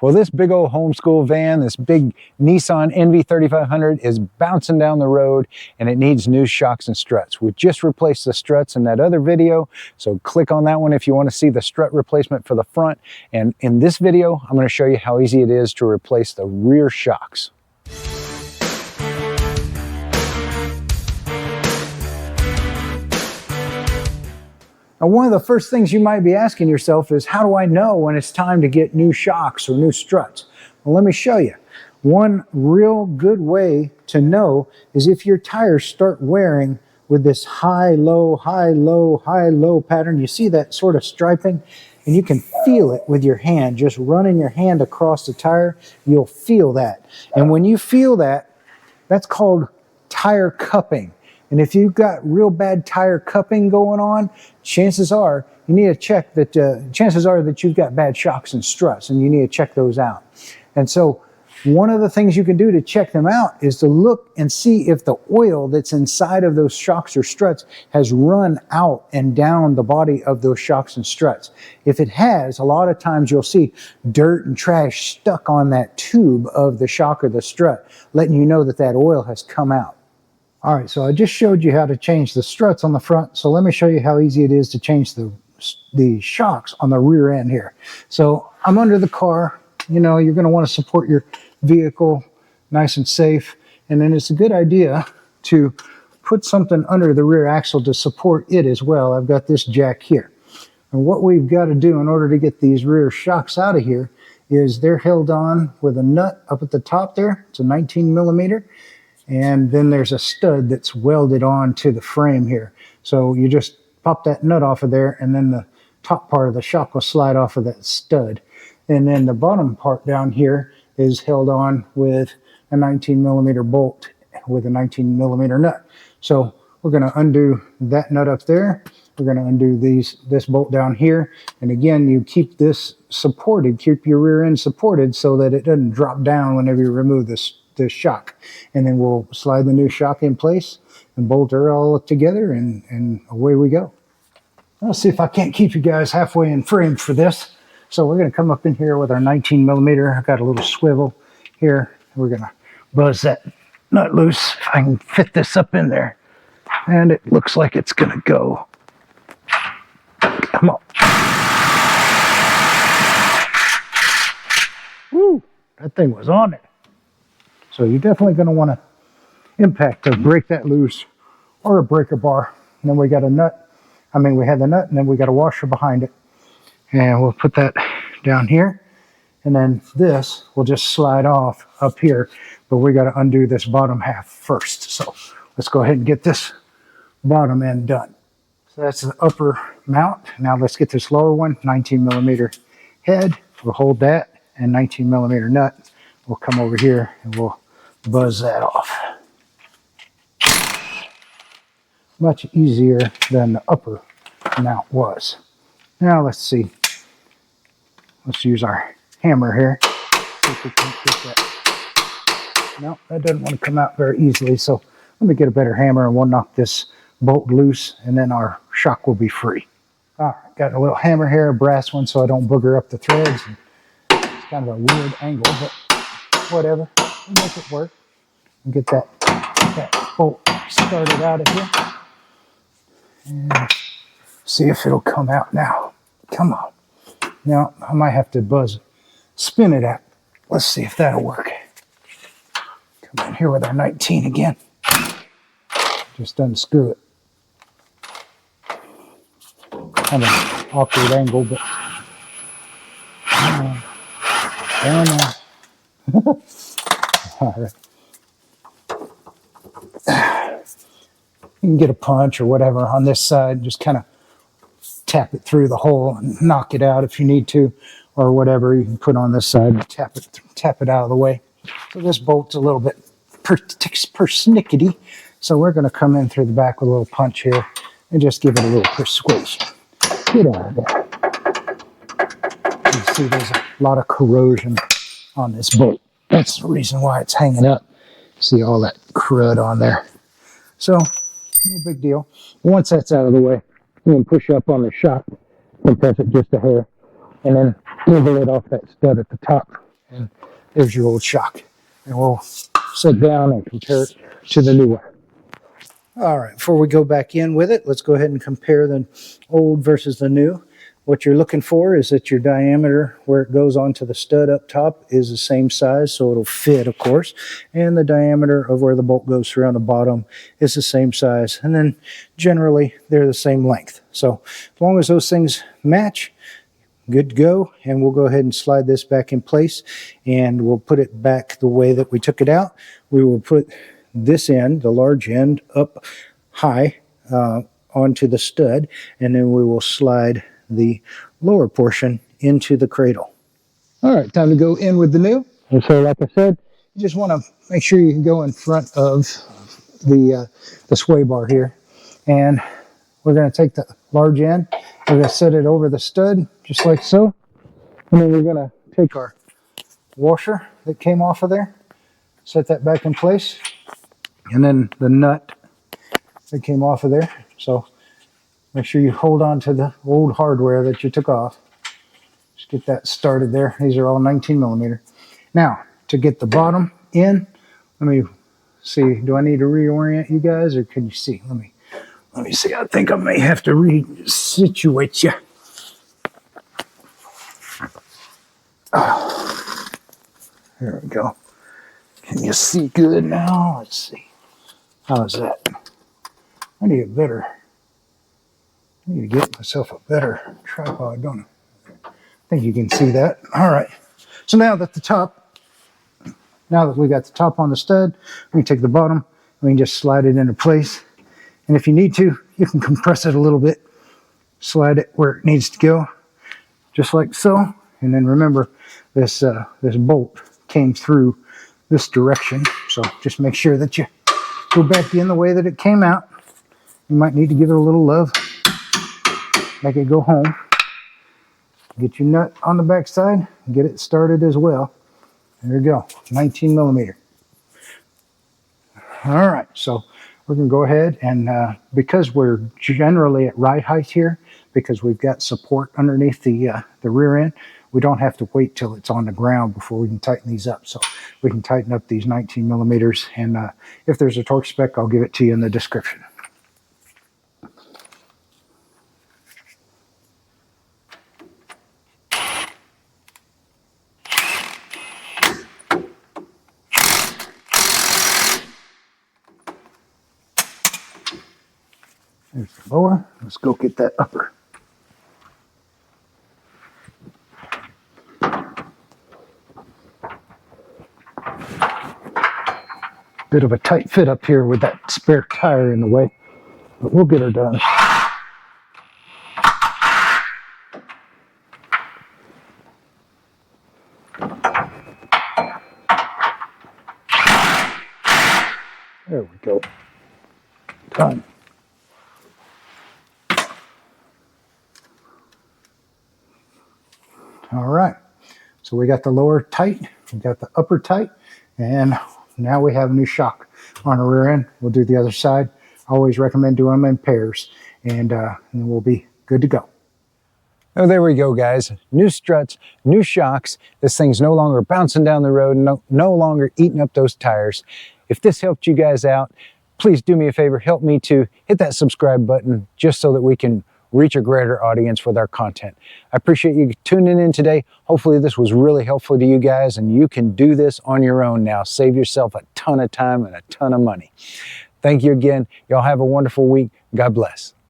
Well, this big old homeschool van, this big Nissan NV3500 is bouncing down the road and it needs new shocks and struts. We just replaced the struts in that other video, so click on that one if you want to see the strut replacement for the front. And in this video, I'm going to show you how easy it is to replace the rear shocks. Now, one of the first things you might be asking yourself is, how do I know when it's time to get new shocks or new struts? Well, let me show you. One real good way to know is if your tires start wearing with this high, low, high, low, high, low pattern. You see that sort of striping? And you can feel it with your hand. Just running your hand across the tire, you'll feel that. And when you feel that, that's called tire cupping. And if you've got real bad tire cupping going on, chances are you need to check that. Chances are that you've got bad shocks and struts, and you need to check those out. And so, one of the things you can do to check them out is to look and see if the oil that's inside of those shocks or struts has run out and down the body of those shocks and struts. If it has, a lot of times you'll see dirt and trash stuck on that tube of the shock or the strut, letting you know that that oil has come out. All right, so I just showed you how to change the struts on the front, so let me show you how easy it is to change the shocks on the rear end here. So I'm under the car. You know, you're going to want to support your vehicle nice and safe, and then it's a good idea to put something under the rear axle to support it as well. I've got this jack here. And what we've got to do in order to get these rear shocks out of here is they're held on with a nut up at the top there. It's a 19 millimeter. And then there's a stud that's welded on to the frame here. So you just pop that nut off of there, and then the top part of the shock will slide off of that stud. And then the bottom part down here is held on with a 19 millimeter bolt with a 19 millimeter nut. So we're going to undo that nut up there. We're going to undo this bolt down here. And again, you keep this supported, keep your rear end supported so that it doesn't drop down whenever you remove this shock. And then we'll slide the new shock in place and bolt her all together, and away we go. I'll see if I can't keep you guys halfway in frame for this. So we're going to come up in here with our 19 millimeter. I've got a little swivel here. We're going to buzz that nut loose if I can fit this up in there. And it looks like it's going to go. Come on. Woo! That thing was on it. So you're definitely going to want to impact or break that loose, or a breaker bar. And then we got a nut. We had the nut, and then we got a washer behind it. And we'll put that down here. And then this will just slide off up here. But we got to undo this bottom half first. So let's go ahead and get this bottom end done. So that's the upper mount. Now let's get this lower one, 19 millimeter head. We'll hold that, and 19 millimeter nut. We'll come over here and we'll buzz that off. Much easier than the upper mount was. Now let's see. Let's use our hammer here. See if we can get that. No, that doesn't want to come out very easily. So let me get a better hammer and we'll knock this bolt loose, and then our shock will be free. All right, got a little hammer here, a brass one, so I don't booger up the threads. It's kind of a weird angle, but whatever. We'll make it work. And get that bolt started out of here. And see if it'll come out now. Come on. Now, I might have to spin it out. Let's see if that'll work. Come in here with our 19 again. Just unscrew it. Kind of an awkward angle, but down there. All right. You can get a punch or whatever on this side, just kind of tap it through the hole and knock it out if you need to, or whatever you can put on this side and tap it out of the way. So this bolt's a little bit persnickety, so we're going to come in through the back with a little punch here and just give it a little persuasion. Get out of there. You see there's a lot of corrosion on this bolt. That's the reason why it's hanging up. See all that crud on there. So, no big deal. Once that's out of the way, you can push up on the shock, compress it just a hair, and then level it off that stud at the top. And there's your old shock. And we'll sit down and compare it to the new one. All right, before we go back in with it, let's go ahead and compare the old versus the new. What you're looking for is that your diameter where it goes onto the stud up top is the same size, so it'll fit, of course. And the diameter of where the bolt goes through on the bottom is the same size. And then generally, they're the same length. So as long as those things match, good to go. And we'll go ahead and slide this back in place, and we'll put it back the way that we took it out. We will put this end, the large end, up high onto the stud, and then we will slide the lower portion into the cradle. All right, time to go in with the new. And so, like I said, you just want to make sure you can go in front of the sway bar here. And we're going to take the large end, we're going to set it over the stud, just like so. And then we're going to take our washer that came off of there, set that back in place. And then the nut that came off of there. So make sure you hold on to the old hardware that you took off. Just get that started there. These are all 19 millimeter. Now, to get the bottom in, let me see. Do I need to reorient you guys, or can you see? Let me see. I think I may have to resituate you. Oh, there we go. Can you see good now? Let's see. How's that? I need to get myself a better tripod, don't I? I think you can see that. All right. So now that we got the top on the stud, we can take the bottom, we can just slide it into place. And if you need to, you can compress it a little bit, slide it where it needs to go, just like so. And then remember, this bolt came through this direction, so just make sure that you go back in the way that it came out. You might need to give it a little love, make it go home. Get your nut on the back side, get it started as well. There you go, 19 millimeter. All right, so we're going to go ahead and because we're generally at ride height here, because we've got support underneath the rear end, we don't have to wait till it's on the ground before we can tighten these up. So we can tighten up these 19 millimeters, and if there's a torque spec, I'll give it to you in the description. There's the lower. Let's go get that upper. Bit of a tight fit up here with that spare tire in the way, but we'll get her done. There we go. Done. All right, so we got the lower tight, we got the upper tight, and now we have a new shock on the rear end. We'll do the other side. I always recommend doing them in pairs, and then we'll be good to go. Oh, there we go, guys. New struts, new shocks. This thing's no longer bouncing down the road, no longer eating up those tires. If this helped you guys out, please do me a favor, help me to hit that subscribe button just so that we can reach a greater audience with our content. I appreciate you tuning in today. Hopefully this was really helpful to you guys, and you can do this on your own now. Save yourself a ton of time and a ton of money. Thank you again. Y'all have a wonderful week. God bless.